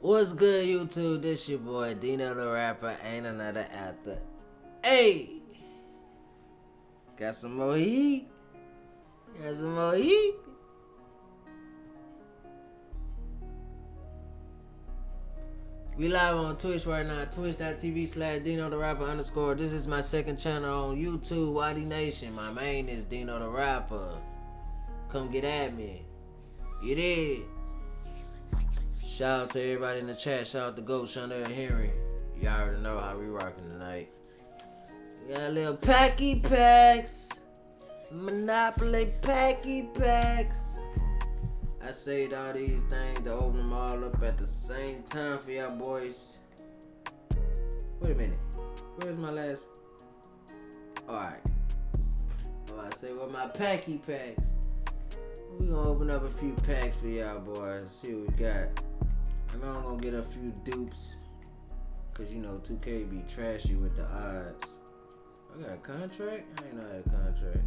What's good, YouTube? This your boy Dino the Rapper. Ain't another after. Hey, got some more heat. Got some more heat. We live on Twitch right now. Twitch.tv/Dino the Rapper _. This is my second channel on YouTube, YD Nation. My main is Dino the Rapper. Come get at me. You did. Shout out to everybody in the chat. Shout out to Goat, Shonda, and Henry. Y'all already know how we rocking tonight. We got a little Packy packs. Monopoly Packy packs. I saved all these things to open them all up at the same time for y'all boys. Wait a minute. Where's my last? Alright. I say with my Packy packs. We gonna open up a few packs for y'all boys. See what we got. I know I'm gonna get a few dupes. Cause you know 2K be trashy with the odds. I got a contract? I ain't know I had a contract.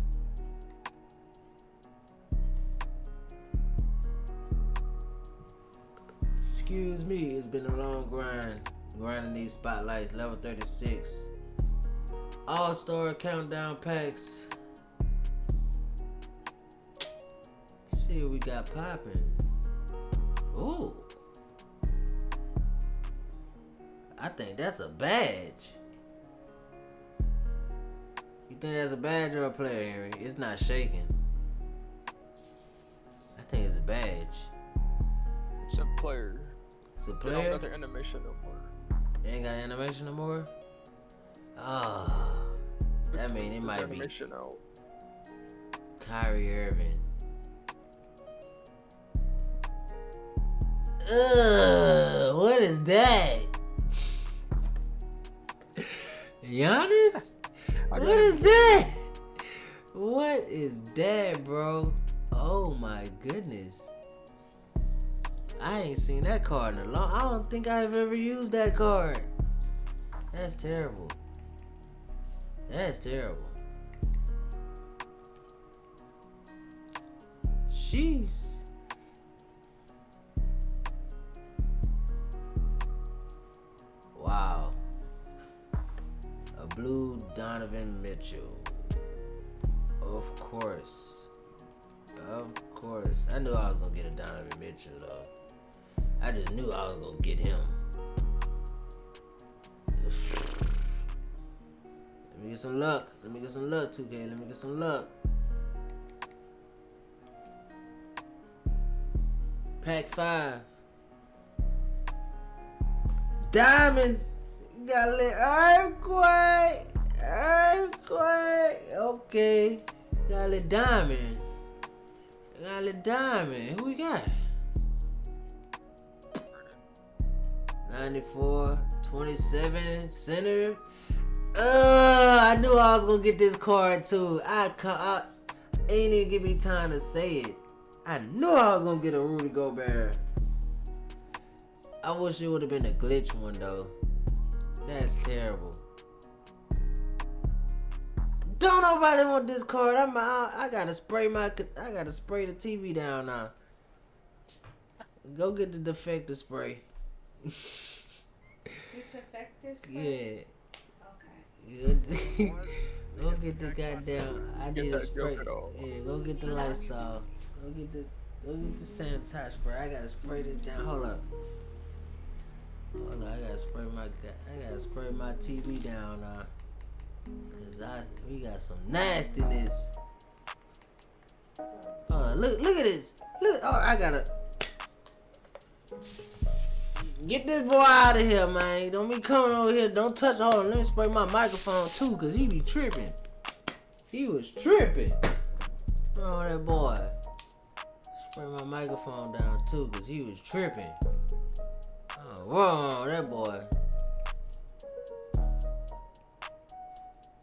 Excuse me, it's been a long grind. Grinding these spotlights, level 36. All-star countdown packs. Let's see what we got popping. Ooh. I think that's a badge. You think that's a badge or a player, Henry? It's not shaking. I think it's a badge. It's a player. It's a They player? don't got their animation no more. They ain't got animation no more? Oh. That mean it might be Animation out. Kyrie Irving. Ugh, what is that? Giannis? What is that? What is that, bro? Oh my goodness. I ain't seen that card in a long. I don't think I've ever used that card. That's terrible. That's terrible. Jeez. Wow. A blue Donovan Mitchell. Of course. Of course. I knew I was gonna get a Donovan Mitchell though. I just knew I was gonna get him. Let me get some luck. Let me get some luck, 2K. Let me get some luck. Pack 5. Diamond. You got a little earthquake. Earthquake. Okay. Got a little diamond. Got a little diamond. Who we got? 94, 27, center. I knew I was gonna get this card too. I ain't even give me time to say it. I knew I was gonna get a Rudy Gobert. I wish it would have been a glitch one though. That's terrible. Don't nobody want this card. I gotta spray the TV down now. Go get the defector spray. Disinfect this? Yeah. Okay. Go get the goddamn. I need a spray. Yeah, go get the Lysol. Go get the sanitizer spray. I gotta spray this down. Hold up. I gotta spray my TV down now. Cause we got some nastiness. Look at this. Look, I gotta get this boy out of here, man. Don't be coming over here. Don't touch. Hold on, let me spray my microphone too, cause he be tripping. He was tripping. Oh, that boy. Spray my microphone down too, cause he was tripping. Oh, wrong, that boy.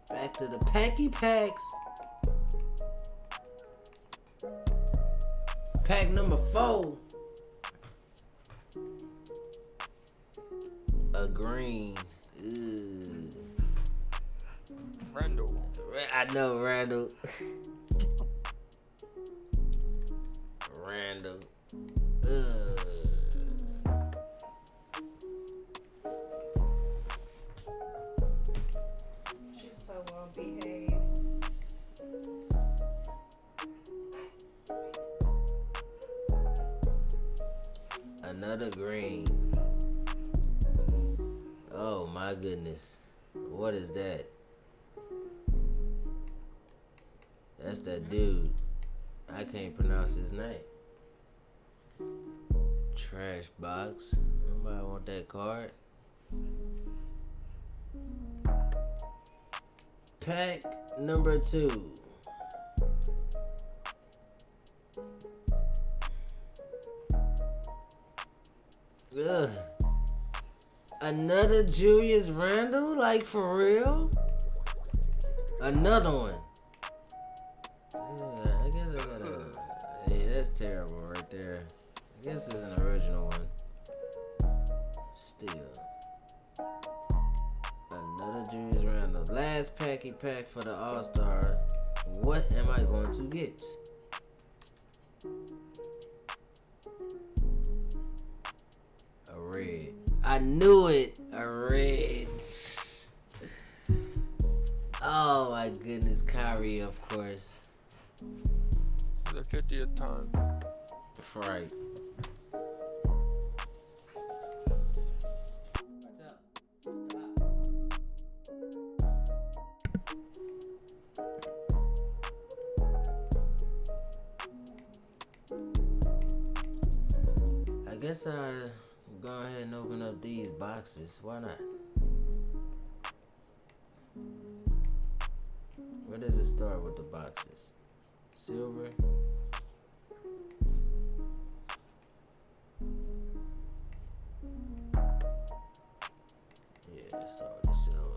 Back to the Packy packs. Pack number 4. A green. Ew. Randall. I know, Randall. Randall. Another green. Oh my goodness. What is that? That's that dude. I can't pronounce his name. Trash box. Nobody want that card. Pack number 2. Ugh. Another Julius Randle? Like for real? Another one. Yeah, I guess I gotta. Yeah, that's terrible right there. I guess it's an original one. Still. Another Julius Randle. Last Packy pack for the All-Star. What am I going to get? A red. I knew it. A red. Oh my goodness, Kyrie, of course. For the 50th time. Right. I guess I'll go ahead and open up these boxes. Why not? Where does it start with the boxes? Silver. Yeah, let's start with the silver.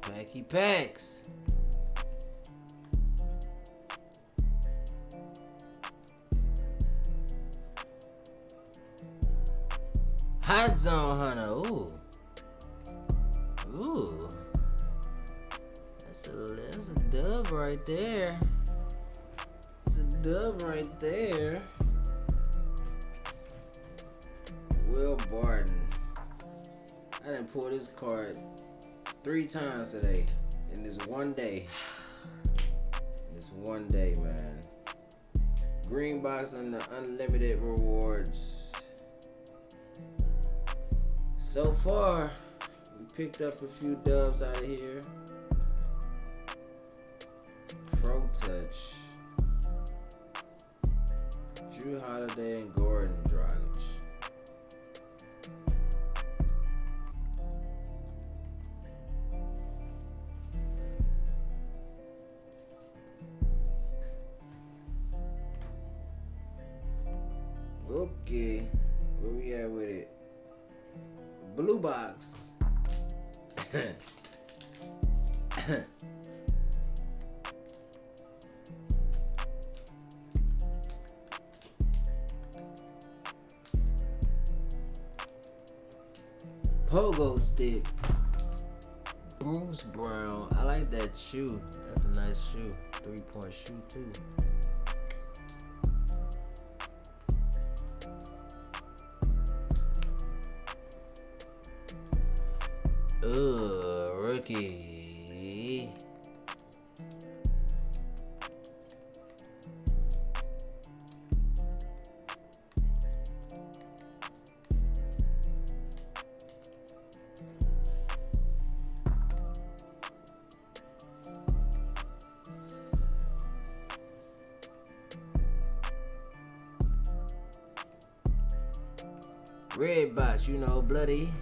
Packy packs. Hot Zone Hunter. Ooh. Ooh. That's a dub right there. That's a dub right there. Will Barton. I didn't pull this card 3 times today in this one day. This one day, man. Green box and the unlimited rewards. So far, we picked up a few dubs out of here. Pro Touch. Drew Holiday and Gordon Dragic. Okay, where we at with it? Blue box. Pogo stick. Bruce Brown. I like that shoe. That's a nice shoe. 3-point shoe too. Rookie. Red box, you know, bloody.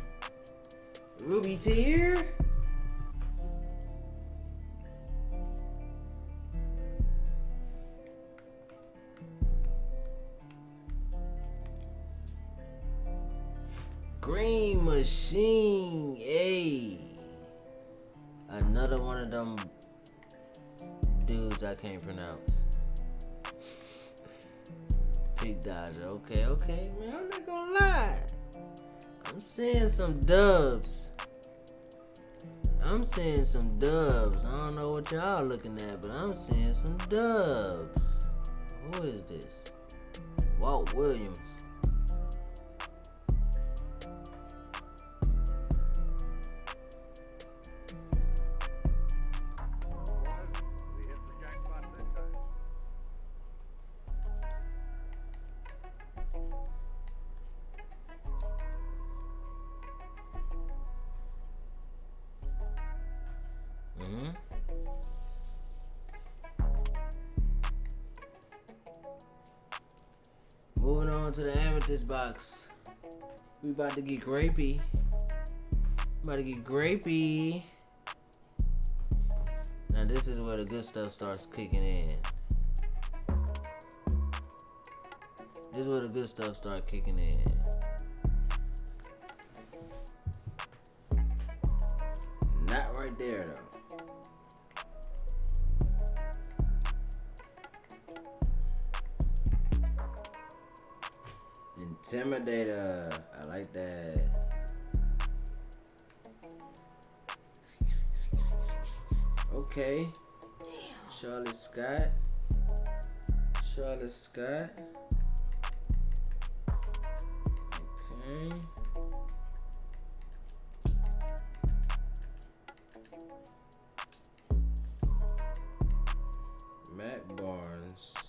Ruby tier. Green Machine. Hey. Another one of them dudes I can't pronounce. Pig Dodger. Okay. Man, I'm not gonna lie. I'm seeing some dubs. I don't know what y'all looking at, but I'm seeing some dubs. Who is this? Walt Williams. Moving on to the amethyst box. We about to get grapey. Now this is where the good stuff starts kicking in. Not right there though. Intimidator. I like that. Okay. Charlotte Scott. Okay. Matt Barnes.